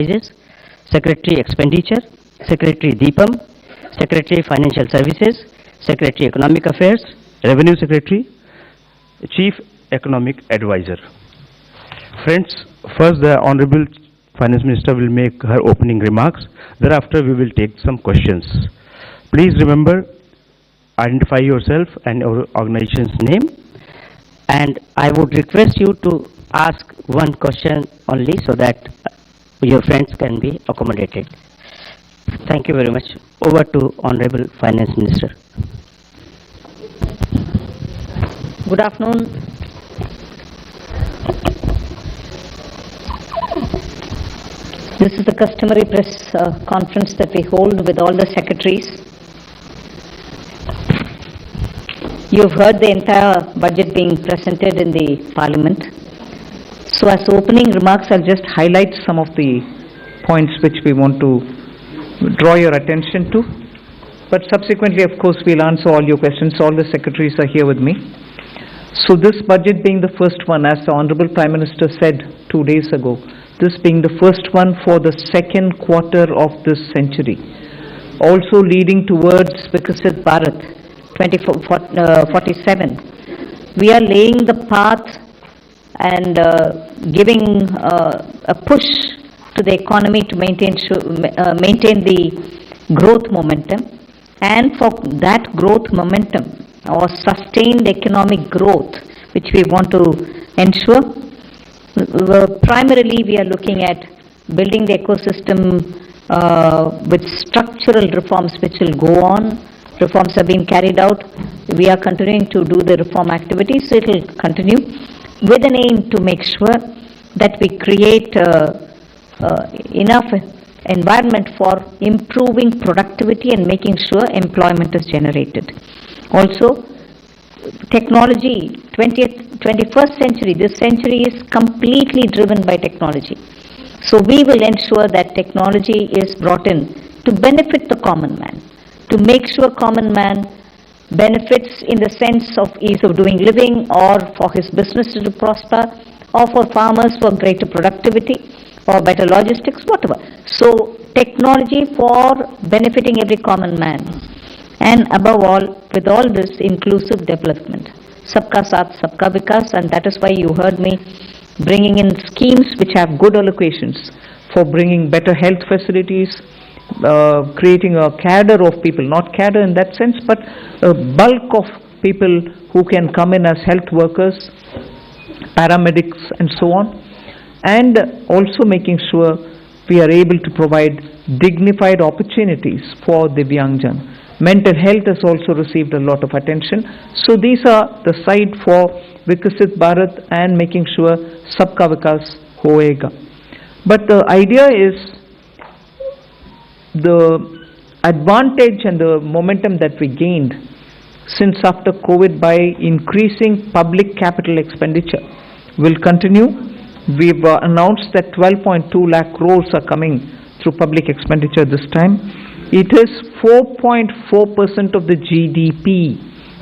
Secretary Expenditure, Secretary Deepam, Secretary Financial Services, Secretary Economic Affairs, Revenue Secretary, Chief Economic Advisor. Friends, first the Honorable Finance Minister will make her opening remarks. Thereafter we will take some questions. Please remember, identify yourself and your organization's name. and I would request you to ask one question only so that your friends can be accommodated. Thank you very much. Over to Honorable Finance Minister. Good afternoon. This is the customary press conference that we hold with all the secretaries. You've heard the entire budget being presented in the Parliament. So as opening remarks, I'll just highlight some of the points which we want to draw your attention to. But subsequently, of course, we'll answer all your questions. All the secretaries are here with me. So this budget being the first one, as the Honorable Prime Minister said 2 days ago, this being the first one for the second quarter of this century, also leading towards Vikasit Bharat 2047. We are laying the path and giving a push to the economy to maintain the growth momentum, and for that growth momentum or sustained economic growth which we want to ensure, primarily we are looking at building the ecosystem with structural reforms which will go on. Reforms are being carried out. We are continuing to do the reform activities. It will continue with an aim to make sure that we create enough environment for improving productivity and making sure employment is generated. Also, technology, 21st century, this century is completely driven by technology. So we will ensure that technology is brought in to benefit the common man, to make sure common man benefits in the sense of ease of doing living, or for his business to prosper, or for farmers for greater productivity, or better logistics, whatever. So technology for benefiting every common man. And above all, with all this, inclusive development. Sabka Saath, Sabka Vikas, and that is why you heard me bringing in schemes which have good allocations for bringing better health facilities, creating a cadre of people, not cadre in that sense, but a bulk of people who can come in as health workers, paramedics and so on, and also making sure we are able to provide dignified opportunities for Divyangjan. Mental health has also received a lot of attention. So these are the side for Vikasit Bharat and making sure Sabka Vikas hoega. But the idea is the advantage and the momentum that we gained since after COVID by increasing public capital expenditure will continue. We've announced that 12.2 lakh crores are coming through public expenditure this time. It is 4.4% of the GDP.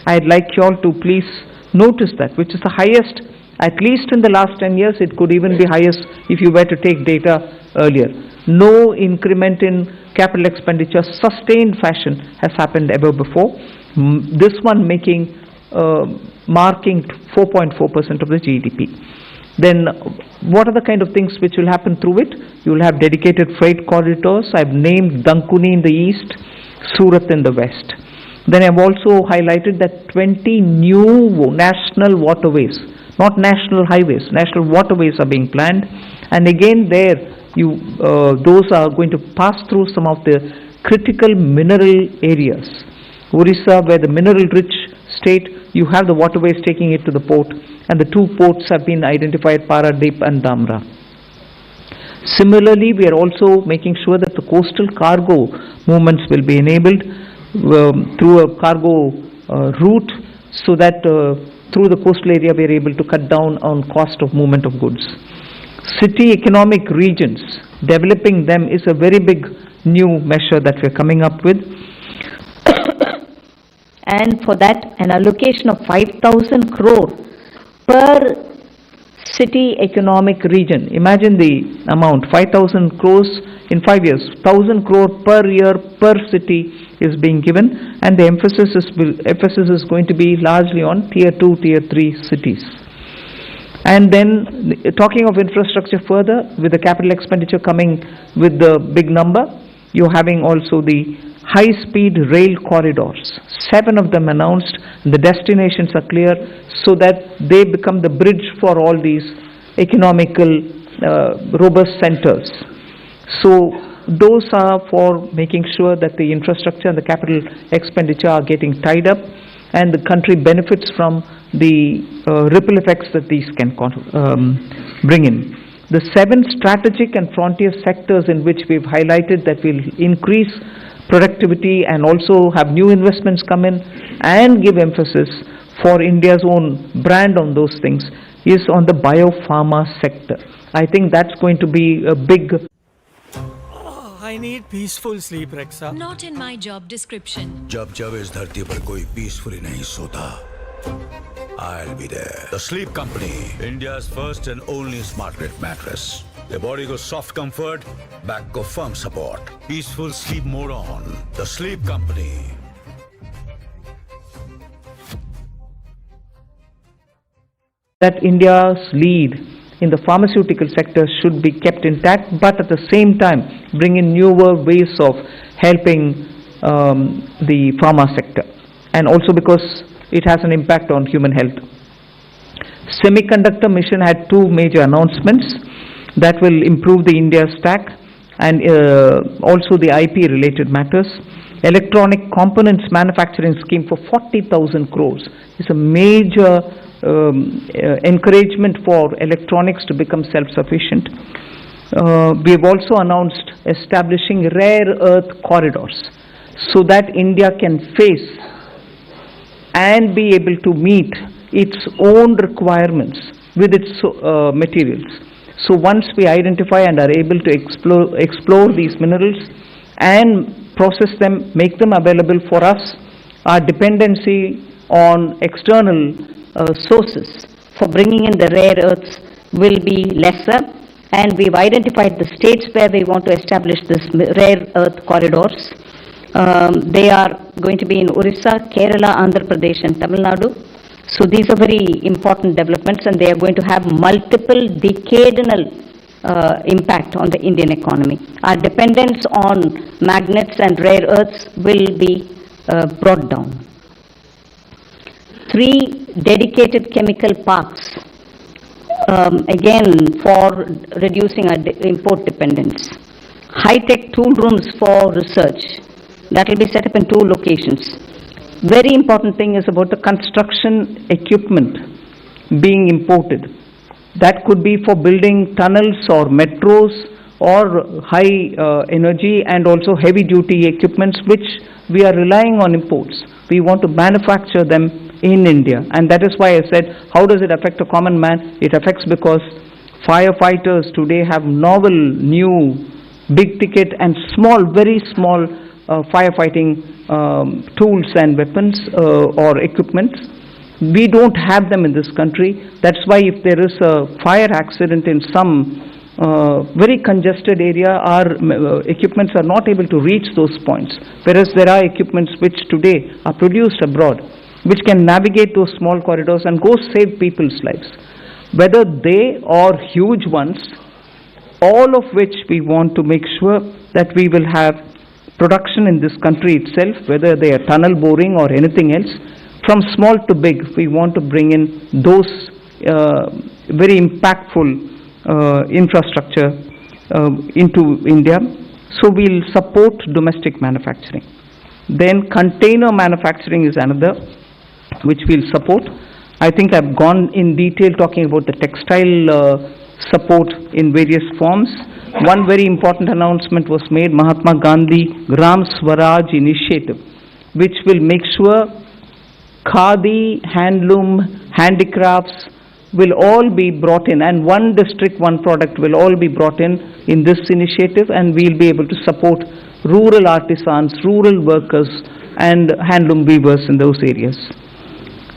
I'd like you all to please notice that, which is the highest, at least in the last 10 years. It could even be highest if you were to take data earlier. No increment in capital expenditure, sustained fashion, has happened ever before. This one marking 4.4% of the GDP. Then what are the kind of things which will happen through it? You will have dedicated freight corridors. I've named Dankuni in the east, Surat in the west. Then I've also highlighted that 20 new national waterways, not national highways, national waterways are being planned. And again there, those are going to pass through some of the critical mineral areas. Orissa, where the mineral-rich state, you have the waterways taking it to the port, and the two ports have been identified, Paradip and Dhamra. Similarly, we are also making sure that the coastal cargo movements will be enabled through a cargo route, so that through the coastal area we are able to cut down on cost of movement of goods. City economic regions, developing them is a very big new measure that we are coming up with. And for that, an allocation of 5,000 crore per city economic region. Imagine the amount, 5,000 crores in 5 years, 1,000 crore per year per city is being given, and the emphasis is going to be largely on tier 2, tier 3 cities. And then talking of infrastructure further, with the capital expenditure coming with the big number, you're having also the high-speed rail corridors. 7 of them announced, the destinations are clear, so that they become the bridge for all these economical robust centers. So those are for making sure that the infrastructure and the capital expenditure are getting tied up, and the country benefits from the ripple effects that these can bring in. The 7 strategic and frontier sectors in which we've highlighted that will increase productivity and also have new investments come in and give emphasis for India's own brand on those things is on the biopharma sector. I think that's going to be a big... I need peaceful sleep, Rexa. Not in my job description. जब जब इस धरती पर कोई peacefully नहीं सोता, I'll be there. The Sleep Company, India's first and only smart grip mattress. The body goes soft comfort, back go firm support. Peaceful sleep mode on. The Sleep Company. That India's lead in the pharmaceutical sector should be kept intact, but at the same time bring in newer ways of helping the pharma sector, and also because it has an impact on human health. Semiconductor mission had 2 major announcements that will improve the India stack and also the IP related matters. Electronic components manufacturing scheme for 40,000 crores is a major encouragement for electronics to become self-sufficient. We have also announced establishing rare earth corridors so that India can face and be able to meet its own requirements with its materials. So once we identify and are able to explore these minerals and process them, make them available for us, our dependency on external sources for bringing in the rare earths will be lesser, and we've identified the states where we want to establish this rare earth corridors. They are going to be in Orissa, Kerala, Andhra Pradesh and Tamil Nadu. So these are very important developments, and they are going to have multiple decadal impact on the Indian economy. Our dependence on magnets and rare earths will be brought down. 3 dedicated chemical parks, again for reducing our import dependence. High-tech tool rooms for research, that will be set up in 2 locations. Very important thing is about the construction equipment being imported. That could be for building tunnels or metros or high energy and also heavy duty equipments which we are relying on imports. We want to manufacture them in India, and that is why I said, how does it affect a common man? It affects because firefighters today have novel, new, big ticket and small, very small firefighting tools and weapons or equipment. We don't have them in this country. That's why if there is a fire accident in some very congested area, our equipments are not able to reach those points, whereas there are equipments which today are produced abroad, which can navigate those small corridors and go save people's lives, whether they are huge ones, all of which we want to make sure that we will have production in this country itself, whether they are tunnel boring or anything else. From small to big, we want to bring in those very impactful infrastructure into India. So we'll support domestic manufacturing. Then container manufacturing is another which we'll support. I think I've gone in detail talking about the textile support in various forms. One very important announcement was made, Mahatma Gandhi Gram Swaraj initiative, which will make sure khadi, handloom, handicrafts will all be brought in, and one district, one product will all be brought in this initiative, and we'll be able to support rural artisans, rural workers and handloom weavers in those areas.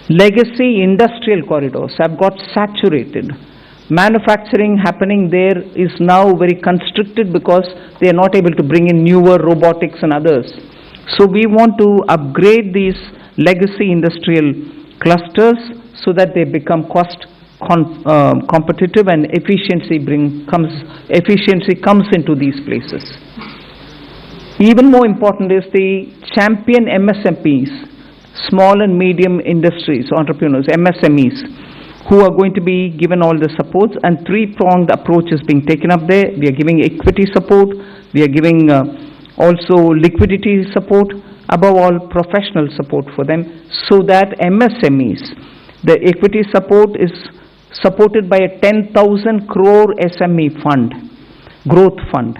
Legacy industrial corridors have got saturated manufacturing happening there is now very constricted because they are not able to bring in newer robotics and others. So we want to upgrade these legacy industrial clusters so that they become competitive and efficiency comes into these places. Even more important is the champion MSMEs, small and medium industries, entrepreneurs, MSMEs, who are going to be given all the supports, and three-pronged approach is being taken up there. We are giving equity support, we are giving also liquidity support, above all professional support for them, so that MSMEs, the equity support is supported by a 10,000 crore SME fund, growth fund.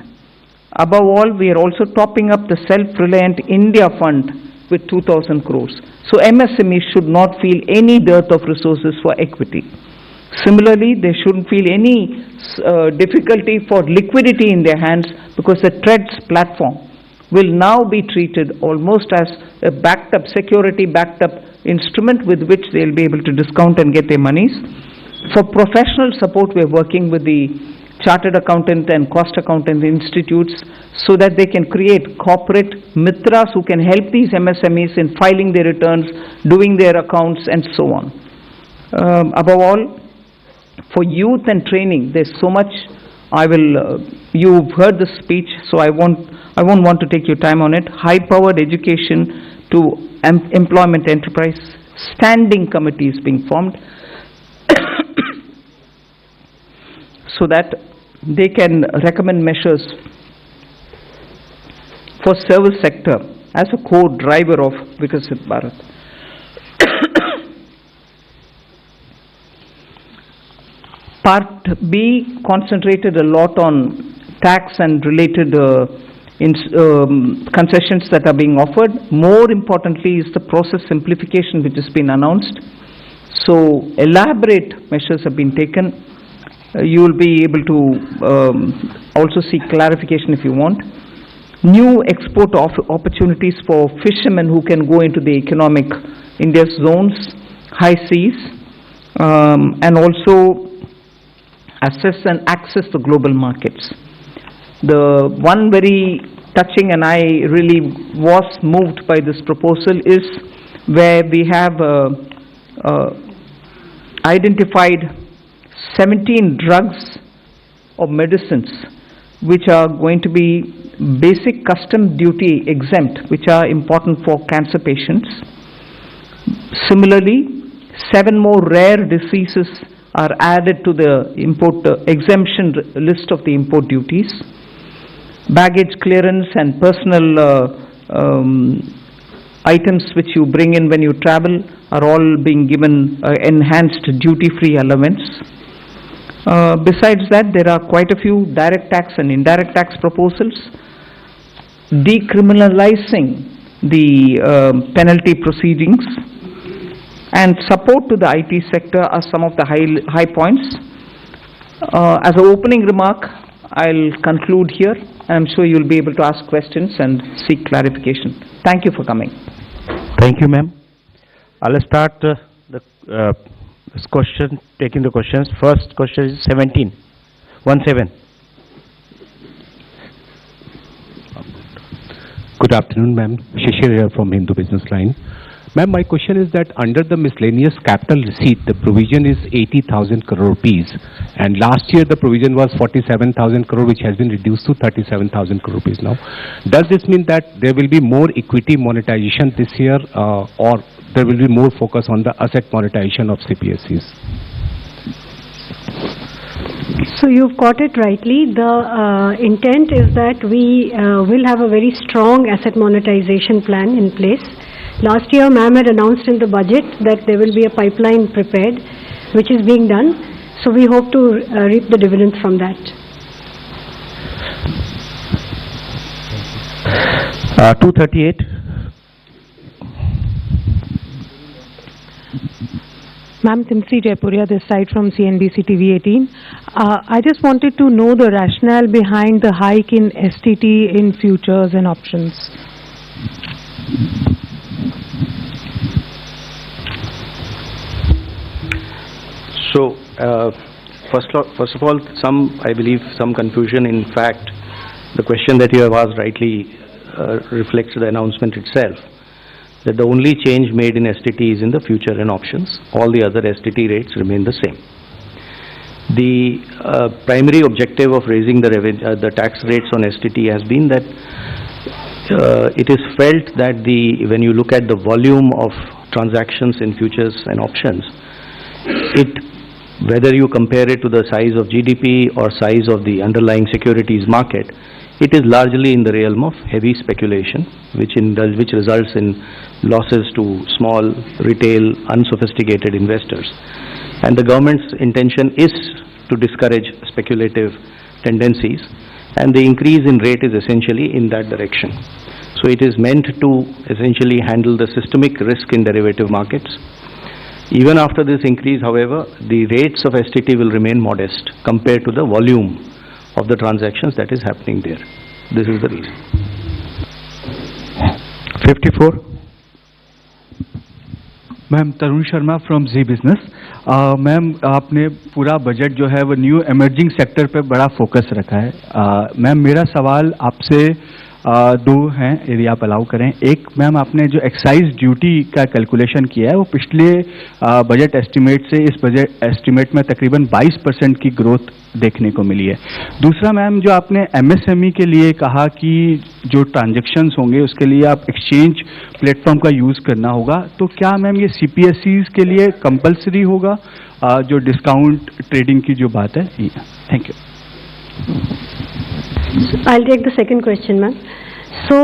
Above all, we are also topping up the Self-Reliant India Fund with 2,000 crores. So MSMEs should not feel any dearth of resources for equity. Similarly, they shouldn't feel any difficulty for liquidity in their hands, because the TREADS platform will now be treated almost as a backed up, security backed up instrument with which they'll be able to discount and get their monies. For professional support, we're working with the chartered accountant and cost accountant institutes so that they can create corporate mitras who can help these MSMEs in filing their returns, doing their accounts, and so on. Above all, for youth and training, there's so much. You've heard the speech, so I won't want to take your time on it. High-powered education to employment enterprise, standing committees being formed so that they can recommend measures for service sector as a core driver of Vikasit Bharat. Part B concentrated a lot on tax and related concessions that are being offered. More importantly is the process simplification which has been announced. So elaborate measures have been taken. You will be able to also seek clarification if you want. New export opportunities for fishermen who can go into the economic India's zones, high seas, and also assess and access the global markets. The one very touching, and I really was moved by this proposal, is where we have identified 17 drugs or medicines which are going to be basic custom duty exempt, which are important for cancer patients. Similarly, 7 more rare diseases are added to the import exemption list of the import duties. Baggage clearance and personal items which you bring in when you travel are all being given enhanced duty-free allowance. Besides that, there are quite a few direct tax and indirect tax proposals. Decriminalizing the penalty proceedings and support to the IT sector are some of the high points. As an opening remark, I'll conclude here. I'm sure you'll be able to ask questions and seek clarification. Thank you for coming. Thank you, ma'am. I'll start this question, taking the questions. First question is 17. 17. Good afternoon, ma'am. Shishir here from Hindu Business Line. Ma'am, my question is that under the miscellaneous capital receipt, the provision is 80,000 crore rupees, and last year the provision was 47,000 crore, which has been reduced to 37,000 crore rupees now. Does this mean that there will be more equity monetization this year, or there will be more focus on the asset monetization of CPSEs? So you've got it rightly. The intent is that we will have a very strong asset monetization plan in place. Last year, ma'am had announced in the budget that there will be a pipeline prepared, which is being done. So we hope to reap the dividends from that. 238. Ma'am, Timsi Jaipuria, this side from CNBC TV 18. I just wanted to know the rationale behind the hike in STT in futures and options. So, First of all, I believe some confusion. In fact, the question that you have asked rightly reflects the announcement itself, that the only change made in STT is in the future and options. All the other STT rates remain the same. The primary objective of raising the tax rates on STT has been that it is felt that when you look at the volume of transactions in futures and options, whether you compare it to the size of GDP or size of the underlying securities market, it is largely in the realm of heavy speculation, which results in losses to small, retail, unsophisticated investors. And the government's intention is to discourage speculative tendencies, and the increase in rate is essentially in that direction. So it is meant to essentially handle the systemic risk in derivative markets. Even after this increase, however, the rates of STT will remain modest compared to the volume of the transactions that is happening there. This is the reason. 54. Ma'am Tarun Sharma from Zee business. Ma'am आपने पूरा budget जो है वो new emerging sector पे बड़ा focus रखा है. Ma'am मेरा सवाल आपसे दो हैं यदि आप अलाउ करें. एक, मैम आपने जो एक्साइज ड्यूटी का कैलकुलेशन किया है वो पिछले बजट एस्टिमेट से इस बजट एस्टिमेट में तकरीबन 22% की ग्रोथ देखने को मिली है. दूसरा, मैम जो आपने एमएसएमई के लिए कहा कि जो ट्रांजैक्शंस होंगे उसके लिए आप एक्सचेंज प्लेटफॉर्म का यूज़ करना होगा, तो क्या मैम ये सीपीएसईज के लिए कंपलसरी होगा जो डिस्काउंट ट्रेडिंग की जो बात है? Thank you. I'll take the second question, ma'am. So,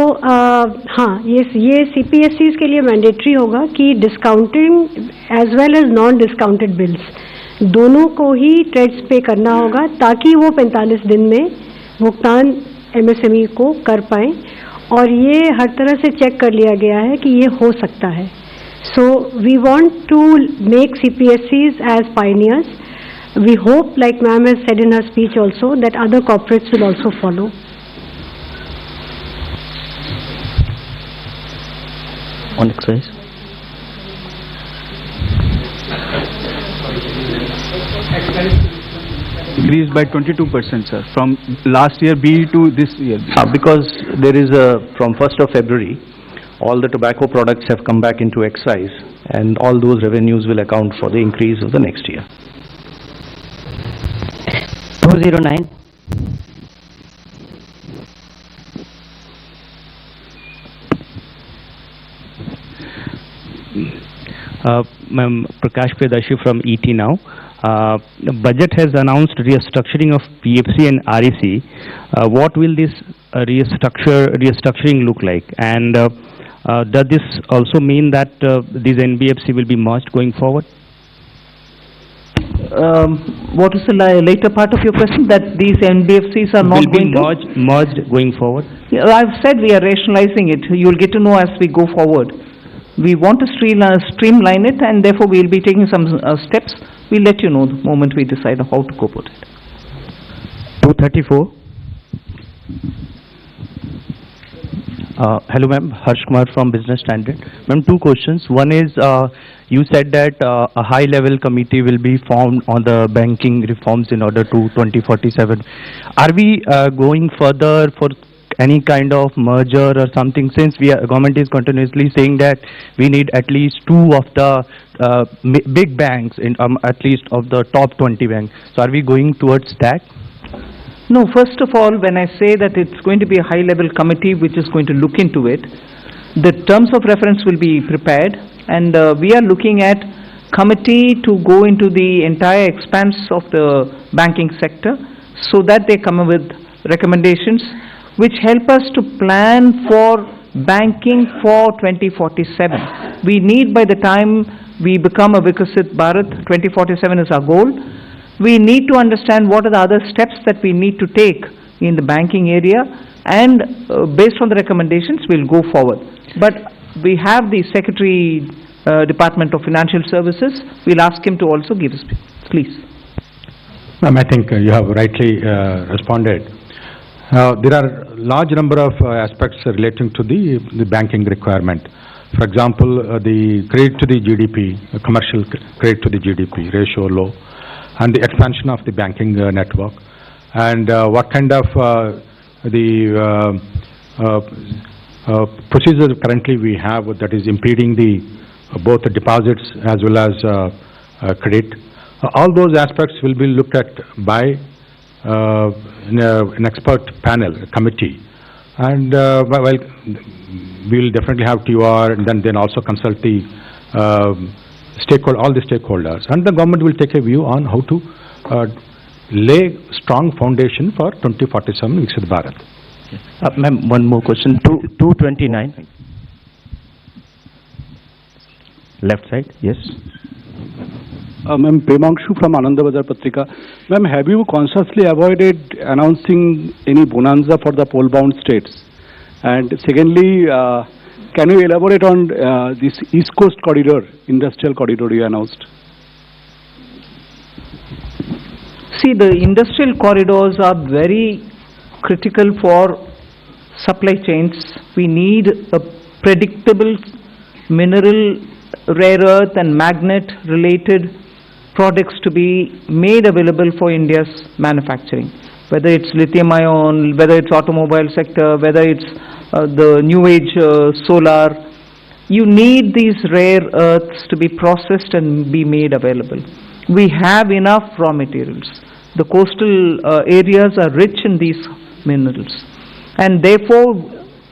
हाँ, ये CPSEs के लिए मैंडेटरी होगा कि discounting as well as non discounted bills दोनों को ही ट्रेड्स पे करना होगा ताकि वो 45 दिन में भुगतान MSME को कर पाएँ, और ये हर तरह से चेक कर लिया गया है कि ये हो सकता है. So, we want to make CPSEs as pioneers. We hope, like ma'am has said in her speech also, that other corporates will also follow. On exercise. Increased by 22%, sir, from last year B to this year. Because there is from 1st of February, all the tobacco products have come back into excise, and all those revenues will account for the increase of the next year. 209. Ma'am, Prakash Priyadarshi from ET now. The budget has announced restructuring of PFC and REC. What will this restructuring look like? And does this also mean that these NBFC will be merged going forward? What is the later part of your question? That these NBFCs are not going to merged going forward? Yeah, I've said we are rationalizing it. You will get to know as we go forward. We want to streamline it, and therefore we will be taking some steps. We'll let you know the moment we decide how to go about it. 234. Hello ma'am, Harsh Kumar from Business Standard. Ma'am, two questions. One is, you said that a high-level committee will be formed on the banking reforms in order to 2047. Are we going further for any kind of merger or something, since government is continuously saying that we need at least two of the big banks, in at least of the top 20 banks. So are we going towards that? No, first of all, when I say that it's going to be a high-level committee which is going to look into it, the terms of reference will be prepared, and we are looking at committee to go into the entire expanse of the banking sector so that they come up with recommendations which help us to plan for banking for 2047. We need, by the time we become a Vikasit Bharat, 2047 is our goal. We need to understand what are the other steps that we need to take in the banking area, and based on the recommendations, we'll go forward. But we have the Secretary, Department of Financial Services. We'll ask him to also give us, please. Ma'am, I think you have rightly responded. There are large number of aspects relating to the banking requirement. For example, the credit to the GDP, commercial credit to the GDP ratio low. and the expansion of the banking network, and what kind of procedure currently we have that is impeding the both the deposits as well as credit. All those aspects will be looked at by an expert panel committee, and well, we will definitely have TOR, and then also consult the all the stakeholders, and the government will take a view on how to lay strong foundation for 2047 Viksit Bharat. Ma'am, one more question. 229. Left side, yes. Ma'am, Premangshu from Ananda Bazar Patrika. Ma'am, have you consciously avoided announcing any bonanza for the poll-bound states? And secondly, can you elaborate on this East Coast Corridor, industrial corridor you announced? See, the industrial corridors are very critical for supply chains. We need a predictable mineral, rare earth and magnet related products to be made available for India's manufacturing. Whether it's lithium ion, whether it's automobile sector, whether it's the new age solar, you need these rare earths to be processed and be made available. We have enough raw materials. The coastal areas are rich in these minerals, and therefore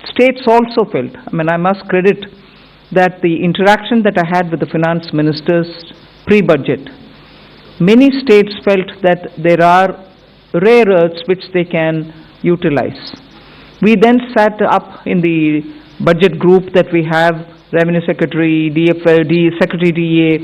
states also felt, I must credit that the interaction that I had with the finance ministers pre-budget, many states felt that there are rare earths which they can utilize. We then sat up in the budget group that we have, Revenue Secretary, DFL, Secretary DA,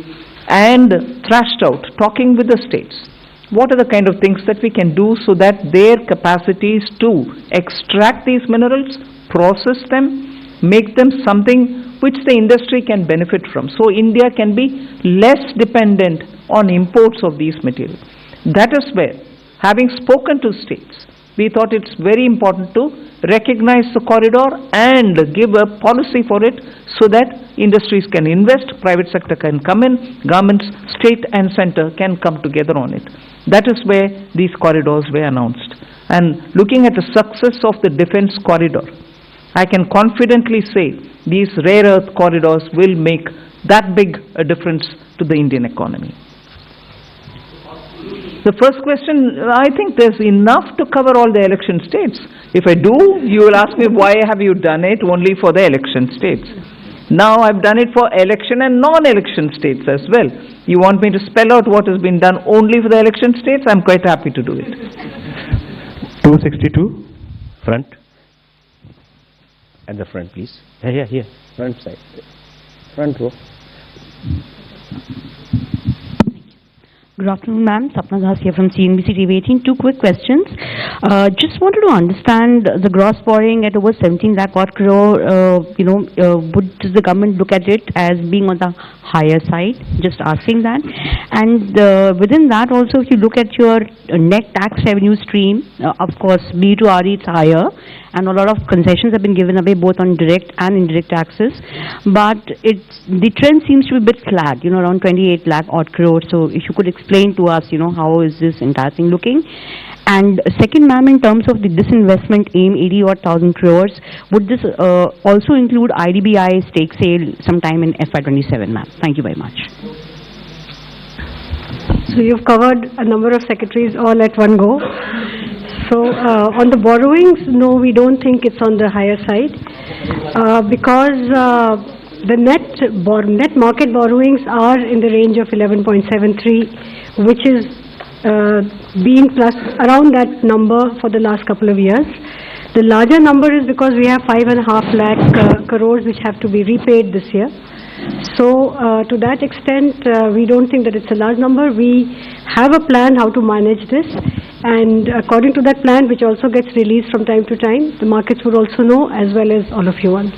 and thrashed out, talking with the states. What are the kind of things that we can do so that their capacities to extract these minerals, process them, make them something which the industry can benefit from. So India can be less dependent on imports of these materials. That is where, having spoken to states, we thought it's very important to recognize the corridor and give a policy for it so that industries can invest, private sector can come in, governments, state and center can come together on it. That is where these corridors were announced. And looking at the success of the defense corridor, I can confidently say these rare earth corridors will make that big a difference to the Indian economy. The first question, I think there's enough to cover all the election states. If I do, you will ask me, why have you done it only for the election states? Now I've done it for election and non-election states as well. You want me to spell out what has been done only for the election states? I'm quite happy to do it. 262, front. At the front, please. Here, front side. Front row. Good afternoon, ma'am. Sapna Das here from CNBC TV 18. Two quick questions. Just wanted to understand the gross borrowing at over 17 lakh odd crore. Does the government look at it as being on the higher side? Just asking that. And within that also, if you look at your net tax revenue stream, of course, B to RE it's higher, and a lot of concessions have been given away both on direct and indirect taxes. But the trend seems to be a bit flat, around 28 lakh odd crore. So if you could explain to us, how is this entire thing looking? And second, ma'am, in terms of the disinvestment aim, 80,000 crores, would this also include IDBI stake sale sometime in FY27, ma'am? Thank you very much. So you've covered a number of secretaries all at one go. So on the borrowings, no, we don't think it's on the higher side because the net market borrowings are in the range of 11.73, which is been plus around that number for the last couple of years. The larger number is because we have 5.5 lakh crores which have to be repaid this year. So to that extent, we don't think that it's a large number. We have a plan how to manage this, and according to that plan, which also gets released from time to time, the markets would also know, as well as all of you want.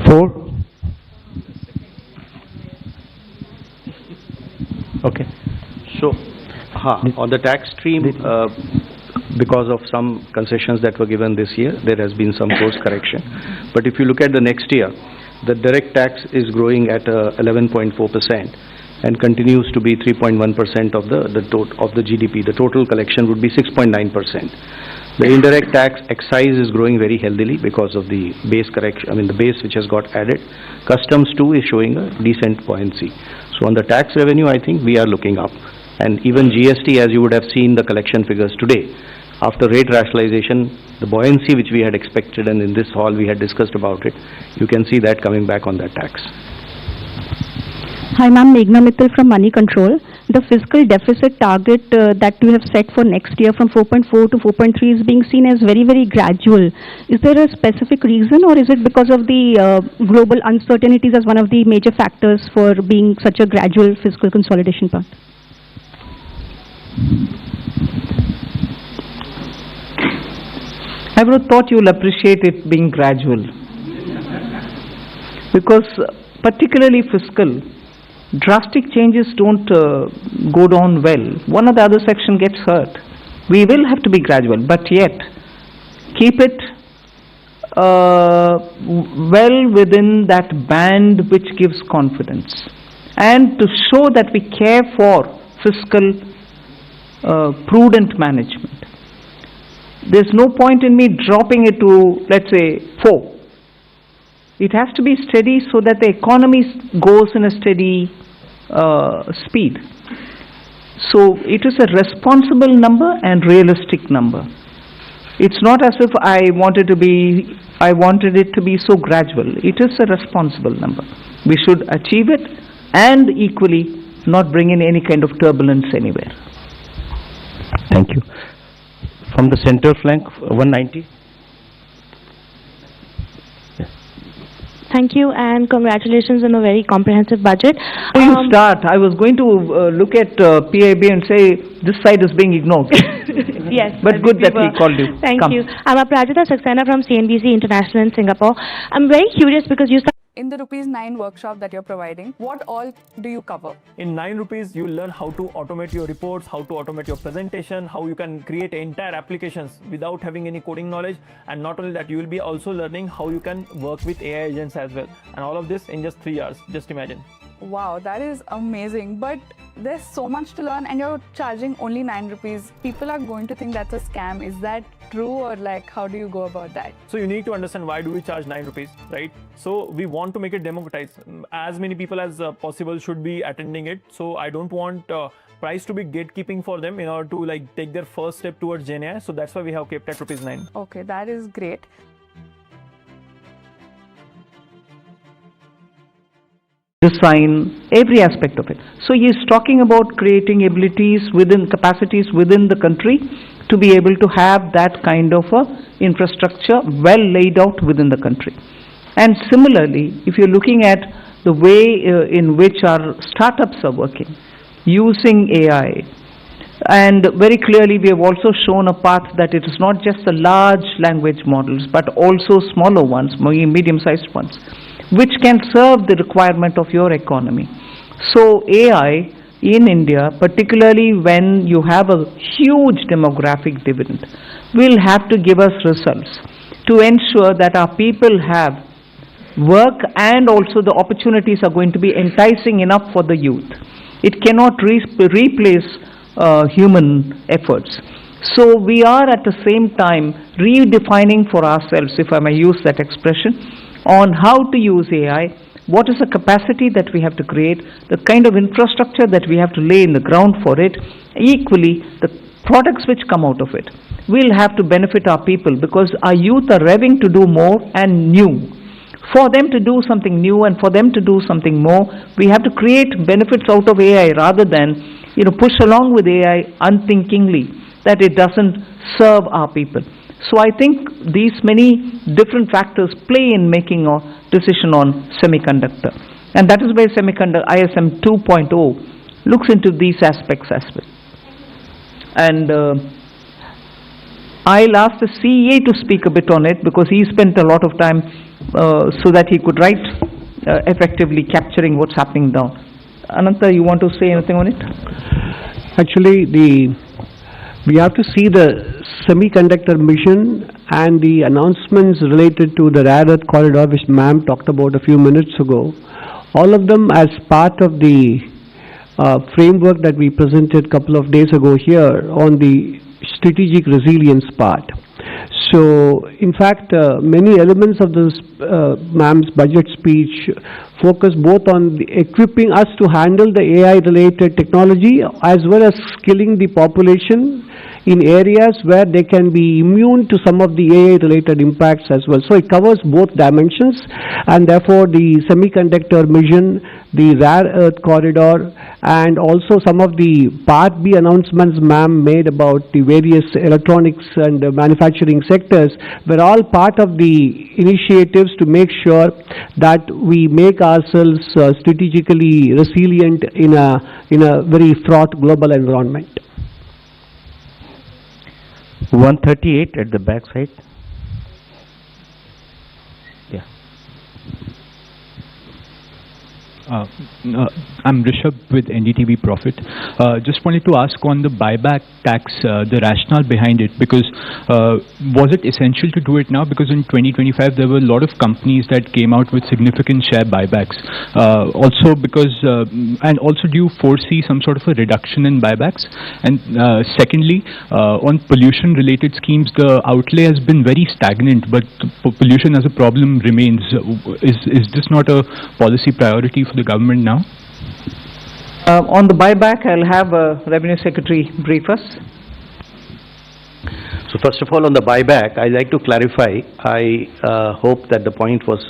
4. Okay. So, on the tax stream, because of some concessions that were given this year, there has been some course correction. But if you look at the next year, the direct tax is growing at 11.4%, and continues to be 3.1% of the GDP. The total collection would be 6.9%. The indirect tax excise is growing very healthily because of the base correction, the base which has got added. Customs too is showing a decent buoyancy. So on the tax revenue, I think we are looking up. And even GST, as you would have seen the collection figures today, after rate rationalization, the buoyancy which we had expected, and in this hall we had discussed about it, you can see that coming back on that tax. Hi ma'am, Meghna Mittal from Money Control. The fiscal deficit target that we have set for next year from 4.4 to 4.3 is being seen as very, very gradual. Is there a specific reason, or is it because of the global uncertainties as one of the major factors for being such a gradual fiscal consolidation path? I would have thought you'll appreciate it being gradual. Because particularly fiscal, drastic changes don't go down well. One or the other section gets hurt. We will have to be gradual, but yet keep it well within that band which gives confidence, and to show that we care for fiscal prudent management. There's no point in me dropping it to, let's say, 4. It has to be steady so that the economy goes in a steady speed. So it is a responsible number and realistic number. It's not as if I wanted it to be so gradual. It is a responsible number. We should achieve it and equally not bring in any kind of turbulence anywhere. Thank you. From the center flank, 190. Thank you, and congratulations on a very comprehensive budget. Before you start, I was going to look at PIB and say this side is being ignored. Yes. But good that he called you. Thank Come. you. I'm Aprajita Saxena from CNBC International in Singapore. I'm very curious because you In the ₹9 workshop that you're providing, what all do you cover? In ₹9, you will learn how to automate your reports, how to automate your presentation, how you can create entire applications without having any coding knowledge. And not only that, you will be also learning how you can work with AI agents as well. And all of this in just 3 hours. Just imagine. Wow, that is amazing. But there's so much to learn and you're charging only ₹9. People are going to think that's a scam. Is that true, or like how do you go about that? So you need to understand why do we charge ₹9, right? So we want to make it democratized. As many people as possible should be attending it. So I don't want price to be gatekeeping for them in order to like take their first step towards GenAI. So that's why we have kept at ₹9. Okay, that is great. Design, every aspect of it. So he is talking about creating abilities within, capacities within the country to be able to have that kind of a infrastructure well laid out within the country. And similarly, if you're looking at the way in which our startups are working, using AI, and very clearly we have also shown a path that it is not just the large language models, but also smaller ones, medium-sized ones, which can serve the requirement of your economy. So AI in India, particularly when you have a huge demographic dividend, will have to give us results to ensure that our people have work, and also the opportunities are going to be enticing enough for the youth. It cannot replace human efforts. So we are at the same time redefining for ourselves, if I may use that expression, on how to use AI, what is the capacity that we have to create, the kind of infrastructure that we have to lay in the ground for it. Equally, the products which come out of it will have to benefit our people, because our youth are revving to do more and new. For them to do something new and for them to do something more, we have to create benefits out of AI rather than, push along with AI unthinkingly that it doesn't serve our people. So I think these many different factors play in making a decision on semiconductor. And that is why semiconductor ISM 2.0 looks into these aspects as well. And I'll ask the CEA to speak a bit on it, because he spent a lot of time so that he could write effectively capturing what's happening down. Ananta, you want to say anything on it? Actually, we have to see the semiconductor mission and the announcements related to the rare earth corridor, which ma'am talked about a few minutes ago. All of them as part of the framework that we presented a couple of days ago here on the strategic resilience part. So, in fact, many elements of this ma'am's budget speech focus both on equipping us to handle the AI-related technology as well as skilling the population in areas where they can be immune to some of the AI-related impacts as well. So it covers both dimensions, and therefore the semiconductor mission, the rare earth corridor, and also some of the Part B announcements ma'am made about the various electronics and manufacturing sectors were all part of the initiatives to make sure that we make ourselves strategically resilient in a very fraught global environment. 138 at the back side. Yeah. I'm Rishabh with NDTV Profit. Just wanted to ask on the buyback tax, the rationale behind it, because was it essential to do it now? Because in 2025 there were a lot of companies that came out with significant share buybacks. Also because, and also do you foresee some sort of a reduction in buybacks? And secondly, on pollution related schemes, the outlay has been very stagnant, but pollution as a problem remains. Is this not a policy priority for the government now? On the buyback, I'll have Revenue Secretary brief us. So first of all, on the buyback, I'd like to clarify. I hope that the point was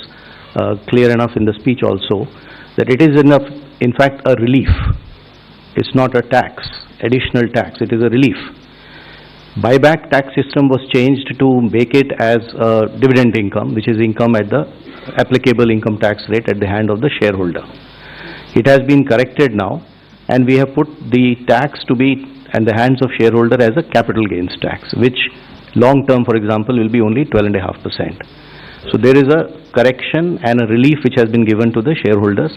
clear enough in the speech also, that it is in fact a relief. It's not a tax, additional tax. It is a relief. Buyback tax system was changed to make it as a dividend income, which is income at the applicable income tax rate at the hand of the shareholder. It has been corrected now, and we have put the tax to be in the hands of shareholder as a capital gains tax, which long term, for example, will be only 12.5%. So there is a correction and a relief which has been given to the shareholders.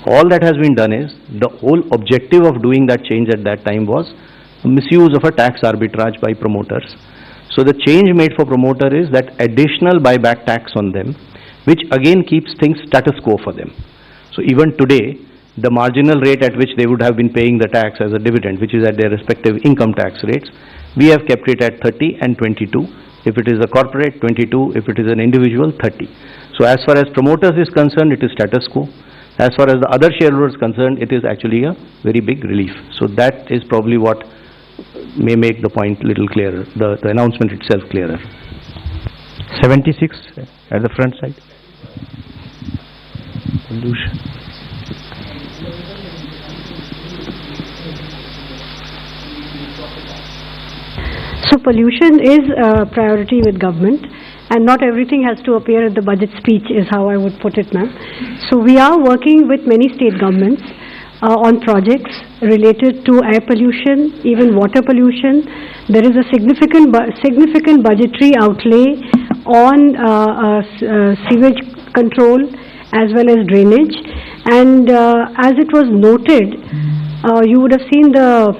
All that has been done is, the whole objective of doing that change at that time was misuse of a tax arbitrage by promoters. So the change made for promoter is that additional buyback tax on them, which again keeps things status quo for them. So even today, the marginal rate at which they would have been paying the tax as a dividend, which is at their respective income tax rates, we have kept it at 30 and 22. If it is a corporate, 22. If it is an individual, 30. So as far as promoters is concerned, it is status quo. As far as the other shareholders concerned, it is actually a very big relief. So that is probably what may make the point a little clearer, the announcement itself clearer. 76 at the front side. Pollution. So pollution is a priority with government, and not everything has to appear at the budget speech is how I would put it, ma'am. So we are working with many state governments on projects related to air pollution, even water pollution. There is a significant budgetary outlay on sewage control as well as drainage. And as it was noted, you would have seen the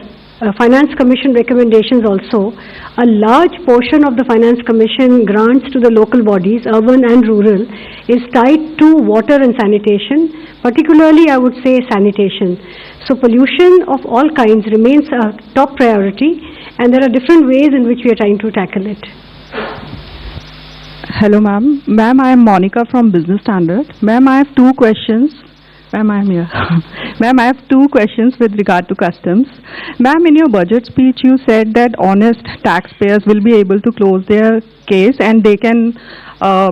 Finance Commission recommendations also. A large portion of the Finance Commission grants to the local bodies, urban and rural, is tied to water and sanitation, particularly I would say sanitation. So pollution of all kinds remains a top priority, and there are different ways in which we are trying to tackle it. Hello, ma'am. Ma'am, I am Monica from Business Standard. Ma'am, I have two questions. Ma'am, I am here. Ma'am, I have two questions with regard to customs. Ma'am, in your budget speech, you said that honest taxpayers will be able to close their case and they can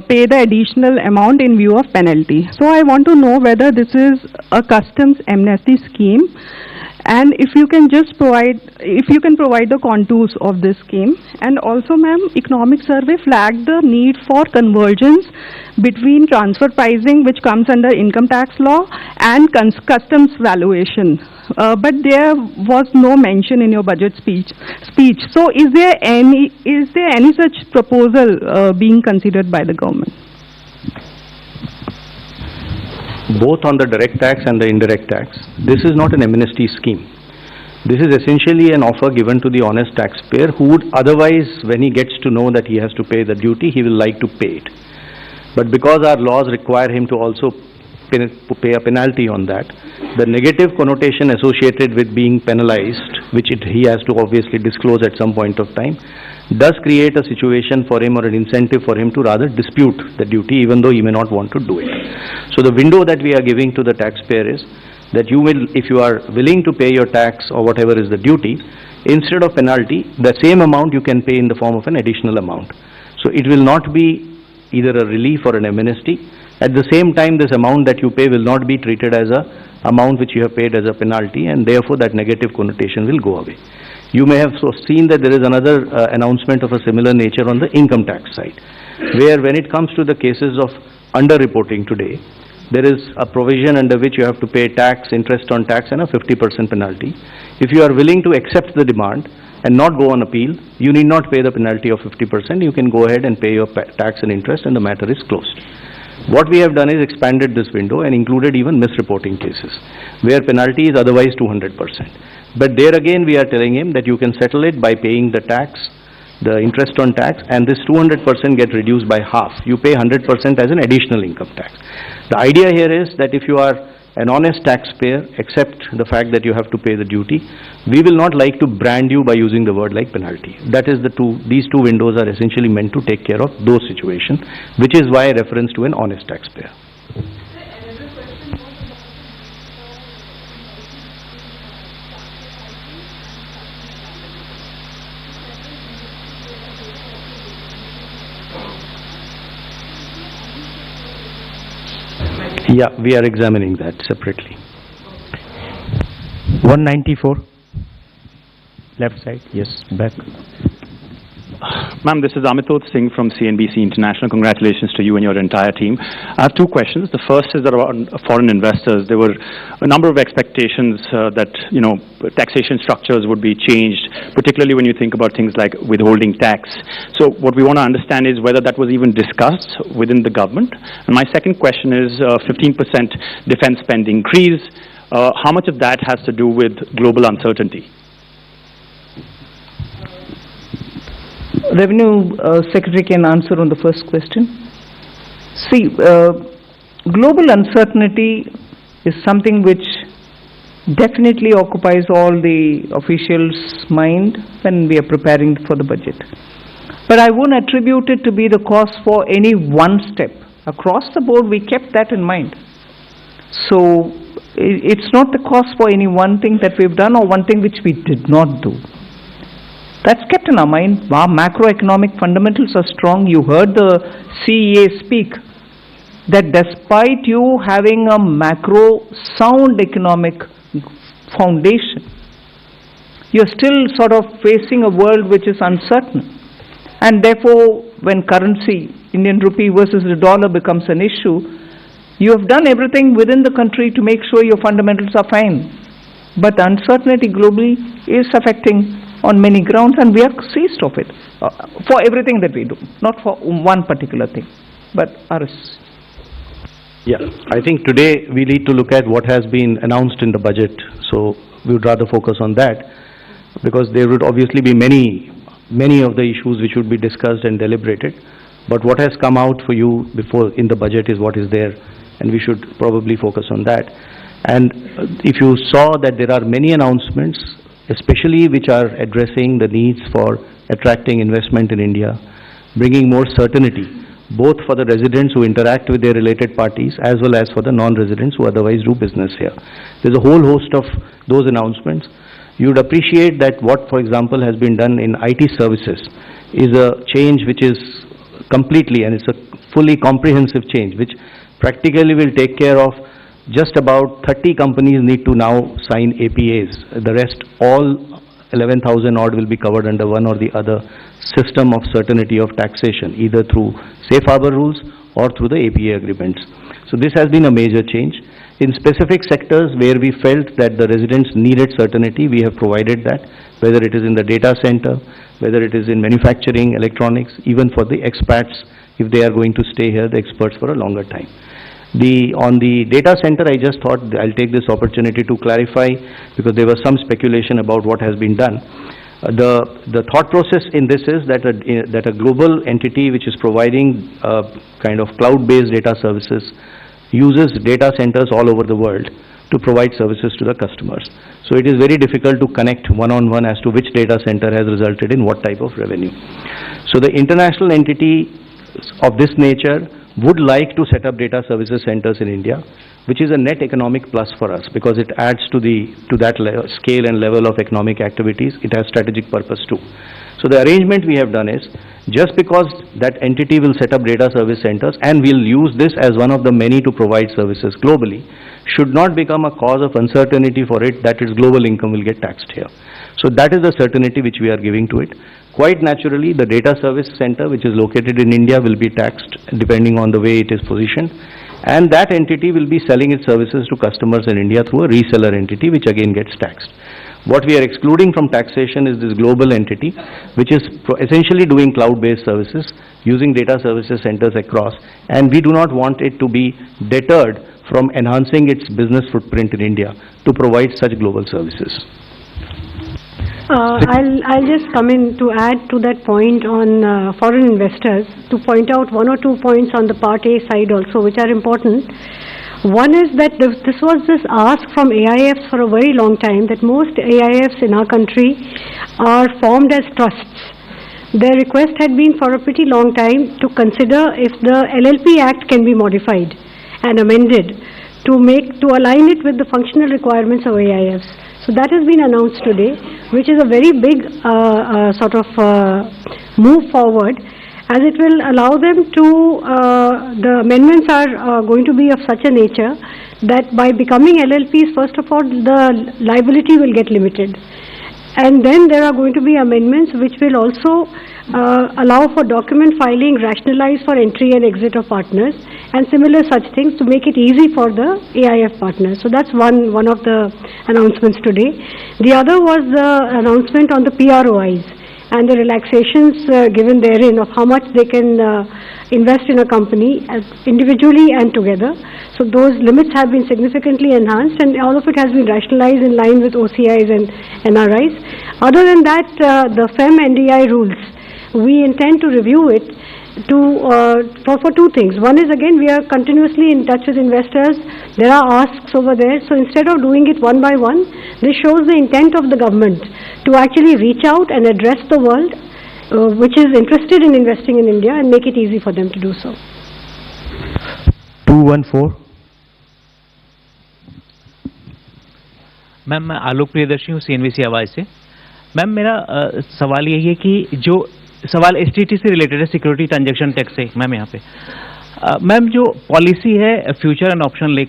pay the additional amount in view of penalty. So I want to know whether this is a customs amnesty scheme, and if you can just provide the contours of this scheme. And also, ma'am, Economic Survey flagged the need for convergence between transfer pricing, which comes under income tax law, and customs valuation. But there was no mention in your budget speech. So is there any such proposal being considered by the government? Both on the direct tax and the indirect tax. This is not an amnesty scheme. This is essentially an offer given to the honest taxpayer who would otherwise, when he gets to know that he has to pay the duty, he will like to pay it. But because our laws require him to also pay a penalty on that, the negative connotation associated with being penalized, which he has to obviously disclose at some point of time, does create a situation for him or an incentive for him to rather dispute the duty even though he may not want to do it. So the window that we are giving to the taxpayer is that you will, if you are willing to pay your tax or whatever is the duty, instead of penalty, the same amount you can pay in the form of an additional amount. So it will not be either a relief or an amnesty. At the same time, this amount that you pay will not be treated as a amount which you have paid as a penalty, and therefore that negative connotation will go away. You may have seen that there is another announcement of a similar nature on the income tax side, where when it comes to the cases of underreporting today, there is a provision under which you have to pay tax, interest on tax, and a 50% penalty. If you are willing to accept the demand and not go on appeal, you need not pay the penalty of 50%. You can go ahead and pay your tax and interest, and the matter is closed. What we have done is expanded this window and included even misreporting cases, where penalty is otherwise 200%. But there again, we are telling him that you can settle it by paying the tax, the interest on tax, and this 200% get reduced by half. You pay 100% as an additional income tax. The idea here is that if you are an honest taxpayer, accept the fact that you have to pay the duty. We will not like to brand you by using the word like penalty. That is these two windows are essentially meant to take care of those situations, which is why reference to an honest taxpayer. Yeah, we are examining that separately. 194, left side, yes, back. Ma'am, this is Amitod Singh from CNBC International. Congratulations to you and your entire team. I have two questions. The first is around foreign investors. There were a number of expectations that, taxation structures would be changed, particularly when you think about things like withholding tax. So what we want to understand is whether that was even discussed within the government. And my second question is 15% defense spend increase. How much of that has to do with global uncertainty? Revenue Secretary can answer on the first question. See, global uncertainty is something which definitely occupies all the officials' mind when we are preparing for the budget. But I won't attribute it to be the cause for any one step. Across the board, we kept that in mind. So it's not the cause for any one thing that we've done or one thing which we did not do. That's kept in our mind. Our macroeconomic fundamentals are strong. You heard the CEA speak that despite you having a macro sound economic foundation, you're still sort of facing a world which is uncertain. And therefore, when currency, Indian rupee versus the dollar becomes an issue, you have done everything within the country to make sure your fundamentals are fine. But uncertainty globally is affecting on many grounds, and we are seized of it for everything that we do, not for one particular thing, but ours. Yeah, I think today we need to look at what has been announced in the budget. So we would rather focus on that, because there would obviously be many of the issues which would be discussed and deliberated. But what has come out for you before in the budget is what is there, and we should probably focus on that. And if you saw that there are many announcements, especially which are addressing the needs for attracting investment in India, bringing more certainty, both for the residents who interact with their related parties as well as for the non-residents who otherwise do business here. There's a whole host of those announcements. You would appreciate that what, for example, has been done in IT services is a change which is completely, and it's a fully comprehensive change, which practically will take care of just about 30 companies need to now sign APAs. The rest, all 11,000 odd, will be covered under one or the other system of certainty of taxation, either through safe harbor rules or through the APA agreements. So this has been a major change. In specific sectors where we felt that the residents needed certainty, we have provided that, whether it is in the data center, whether it is in manufacturing, electronics, even for the expats, if they are going to stay here, the experts, for a longer time. On the data center, I just thought I'll take this opportunity to clarify, because there was some speculation about what has been done. The thought process in this is that a global entity which is providing kind of cloud-based data services uses data centers all over the world to provide services to the customers. So it is very difficult to connect one-on-one as to which data center has resulted in what type of revenue. So the international entity of this nature would like to set up data services centers in India, which is a net economic plus for us because it adds to that scale and level of economic activities. It has strategic purpose too. So the arrangement we have done is, just because that entity will set up data service centers and will use this as one of the many to provide services globally, should not become a cause of uncertainty for it that its global income will get taxed here. So that is the certainty which we are giving to it. Quite naturally, the data service center which is located in India will be taxed depending on the way it is positioned, and that entity will be selling its services to customers in India through a reseller entity which again gets taxed. What we are excluding from taxation is this global entity, which is essentially doing cloud-based services, using data services centers across, and we do not want it to be deterred from enhancing its business footprint in India to provide such global services. I'll just come in to add to that point on foreign investors, to point out one or two points on the Part A side also, which are important. One is that this was this ask from AIFs for a very long time, that most AIFs in our country are formed as trusts. Their request had been for a pretty long time to consider if the LLP Act can be modified and amended to align it with the functional requirements of AIFs. So that has been announced today, which is a very big move forward, as it will allow them to, the amendments are going to be of such a nature that by becoming LLPs, first of all, the liability will get limited. And then there are going to be amendments which will also allow for document filing rationalized for entry and exit of partners, and similar such things to make it easy for the AIF partners. So that's one of the announcements today. The other was the announcement on the PROIs and the relaxations given therein of how much they can invest in a company individually and together. So those limits have been significantly enhanced, and all of it has been rationalized in line with OCIs and NRIs. Other than that, the FEM NDI rules, we intend to review it for two things. One is, again, we are continuously in touch with investors. There are asks over there. So instead of doing it one by one, this shows the intent of the government to actually reach out and address the world which is interested in investing in India and make it easy for them to do so. 214. Ma'am मैं आलोक प्रियदर्शी हूँ CNBC आवाज़ से। Ma'am मेरा सवाल यही है कि जो सवाल STT से रिलेटेड है, सिक्योरिटी ट्रांजैक्शन टैक्स से। मैम यहाँ पे मैम जो पॉलिसी है फ्यूचर एंड ऑप्शन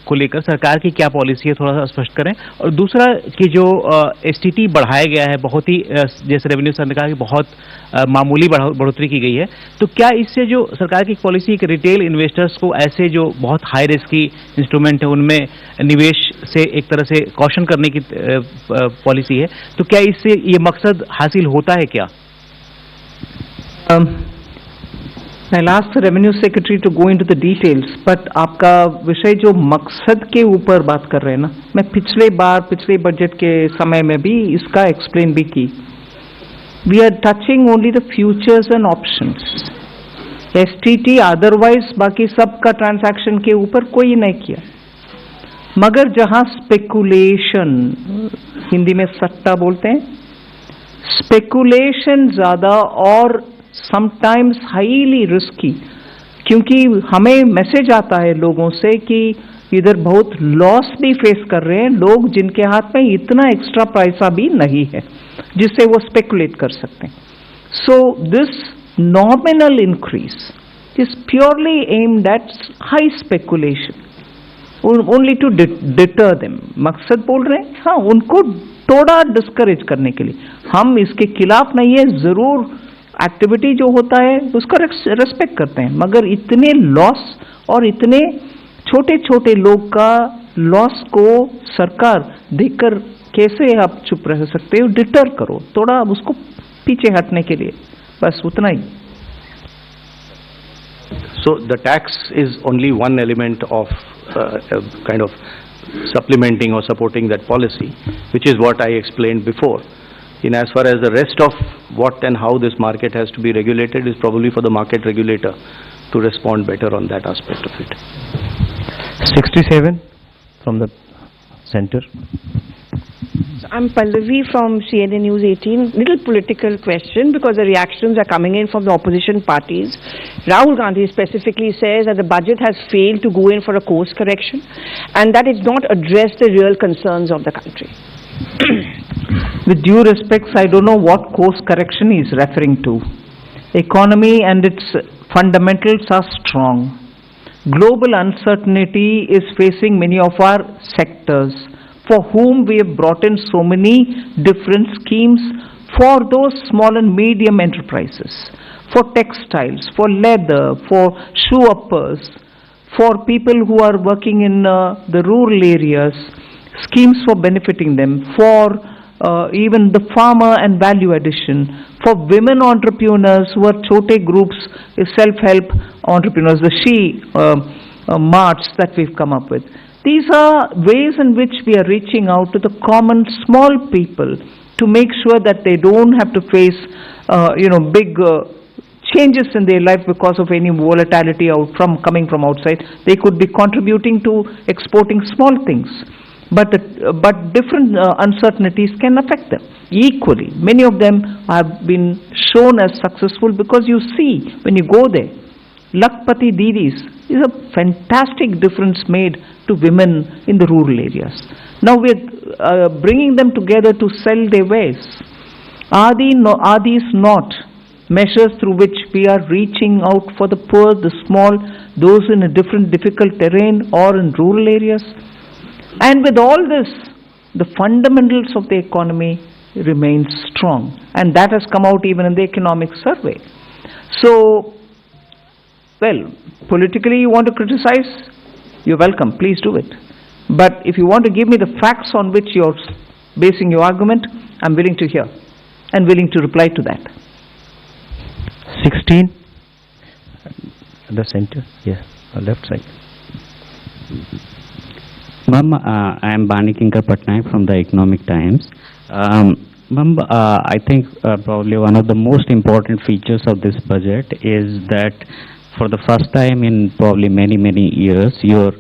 को लेकर सरकार की क्या पॉलिसी है, थोड़ा सा स्पष्ट करें। और दूसरा कि जो STT बढ़ाया गया है, बहुत ही जैसे रेवेन्यू सर ने कहा कि बहुत मामूली बढ़ोतरी की गई है, तो क्या इससे जो सरकार की पॉलिसी कि रिटेल इन्वेस्टर्स को ऐसे जो बहुत हाई रिस्क की इंस्ट्रूमेंट है उनमें निवेश से एक तरह से कॉशन करने की पॉलिसी है, तो क्या इससे ये मकसद हासिल होता है क्या? I'll ask the Revenue Secretary to go into the details, but आपका विषय जो मकसद के ऊपर बात कर रहे हैं ना, मैं पिछले बजट के समय में भी इसका एक्सप्लेन भी की। We are touching only the futures and options. STT otherwise बाकी सबका ट्रांजैक्शन के ऊपर कोई नहीं किया, मगर जहां स्पेकुलेशन, हिंदी में सट्टा बोलते हैं, स्पेकुलेशन ज्यादा और समटाइम्स हाईली रिस्की, क्योंकि हमें मैसेज आता है लोगों से कि इधर बहुत लॉस भी फेस कर रहे हैं लोग जिनके हाथ में इतना एक्स्ट्रा पैसा भी नहीं है जिससे वो स्पेकुलेट कर सकते हैं। So this nominal increase is purely aimed at high speculation only to deter them. मकसद बोल रहे हैं, हाँ, उनको थोड़ा डिस्करेज करने के लिए। हम इसके खिलाफ नहीं है, जरूर एक्टिविटी जो होता है उसका रेस्पेक्ट करते हैं, मगर इतने लॉस और इतने छोटे छोटे लोग का लॉस को सरकार देखकर कैसे आप चुप रह सकते हो? डिटर करो थोड़ा उसको पीछे हटने के लिए, बस उतना ही। So the tax is only one element of kind of supplementing or supporting that policy, which is what I explained before. In as far as the rest of what and how this market has to be regulated is probably for the market regulator to respond better on that aspect of it. 67 from the center. I'm Pallavi from CNN News 18. Little political question because the reactions are coming in from the opposition parties. Rahul Gandhi specifically says that the budget has failed to go in for a course correction and that it's not addressed the real concerns of the country. With due respects, I don't know what course correction he is referring to. Economy and its fundamentals are strong. Global uncertainty is facing many of our sectors, for whom we have brought in so many different schemes for those small and medium enterprises, for textiles, for leather, for shoe uppers, for people who are working in the rural areas, schemes for benefiting them, for even the farmer and value addition, for women entrepreneurs who are chote groups, self-help entrepreneurs, the she marts that we've come up with. These are ways in which we are reaching out to the common small people to make sure that they don't have to face, big changes in their life because of any volatility coming from outside. They could be contributing to exporting small things, but different uncertainties can affect them equally. Many of them have been shown as successful because you see when you go there, Lakpati Didis is a fantastic difference made to women in the rural areas. Now we are bringing them together to sell their wares. Are these not measures through which we are reaching out for the poor, the small, those in a different difficult terrain or in rural areas? And with all this, the fundamentals of the economy remain strong, and that has come out even in the economic survey. So, well, politically you want to criticize, you're welcome, please do it. But if you want to give me the facts on which you're basing your argument, I'm willing to hear and willing to reply to that. 16 at the center, left side. Ma'am, I am Bani Kinkar Patnaik from the Economic Times. Ma'am, I think probably one of the most important features of this budget is that for the first time in probably many years, your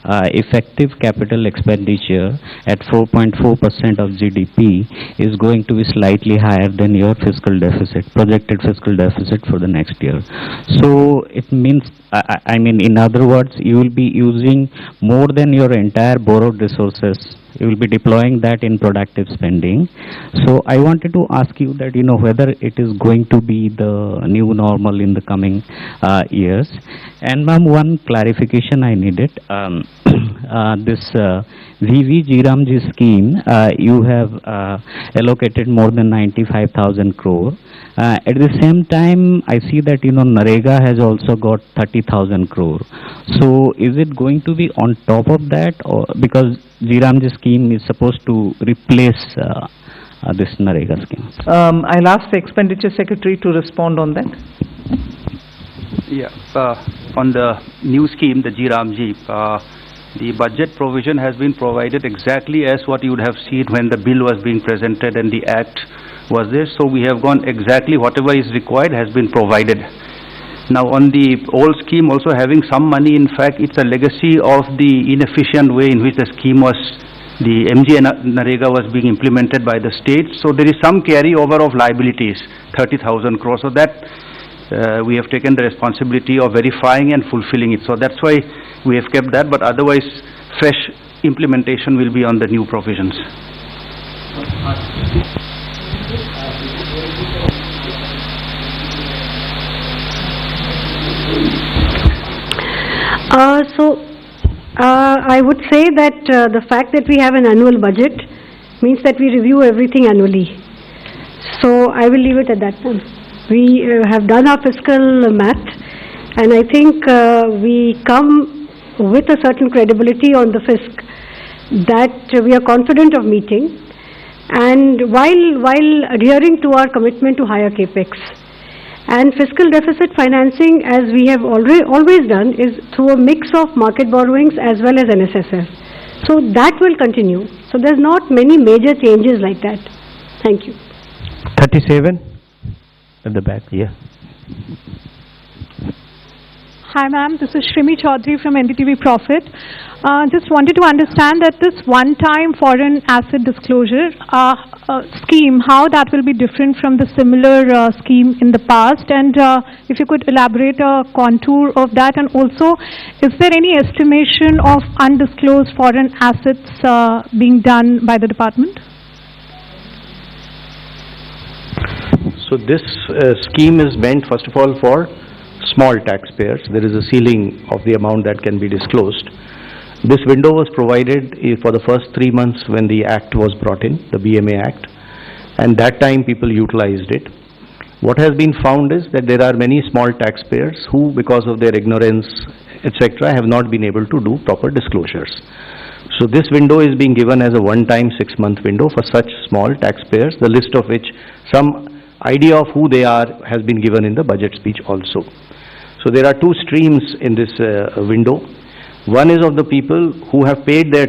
effective capital expenditure at 4.4% of GDP is going to be slightly higher than your fiscal deficit, projected fiscal deficit for the next year. So it means, I mean, in other words, you will be using more than your entire borrowed resources. You will be deploying that in productive spending. So I wanted to ask you that, whether it is going to be the new normal in the coming years. And ma'am, one clarification I needed. This VV Jiramji scheme, you have allocated more than 95,000 crore. At the same time, I see that, Narega has also got 30,000 crore. So is it going to be on top of that, or because Jiramji scheme is supposed to replace this Narega scheme? I'll ask the Expenditure Secretary to respond on that. Yeah, on the new scheme, the GRAMji, the budget provision has been provided exactly as what you would have seen when the bill was being presented and the act was there. So we have gone exactly whatever is required has been provided. Now on the old scheme also having some money, in fact it's a legacy of the inefficient way in which the scheme was, the MG Narega was being implemented by the state. So there is some carryover of liabilities, 30,000 crores. So that we have taken the responsibility of verifying and fulfilling it. So that's why we have kept that, but otherwise fresh implementation will be on the new provisions. I would say that the fact that we have an annual budget means that we review everything annually. So I will leave it at that time. We have done our fiscal math, and I think we come with a certain credibility on the fisc that we are confident of meeting, and while adhering to our commitment to higher capex. And fiscal deficit financing, as we have always done, is through a mix of market borrowings as well as NSSF. So that will continue. So there's not many major changes like that. Thank you. 37 at the back, yeah. Hi ma'am, this is Shrimi Chaudhary from NDTV Profit. Just wanted to understand that this one-time foreign asset disclosure scheme, how that will be different from the similar scheme in the past, and if you could elaborate a contour of that, and also is there any estimation of undisclosed foreign assets being done by the department? So this scheme is meant, first of all, for small taxpayers. There is a ceiling of the amount that can be disclosed. This window was provided for the first 3 months when the Act was brought in, the BMA Act, and that time people utilized it. What has been found is that there are many small taxpayers who, because of their ignorance, etc., have not been able to do proper disclosures. So this window is being given as a one-time 6-month window for such small taxpayers, the list of which some idea of who they are has been given in the budget speech also. So there are two streams in this window. One is of the people who have paid their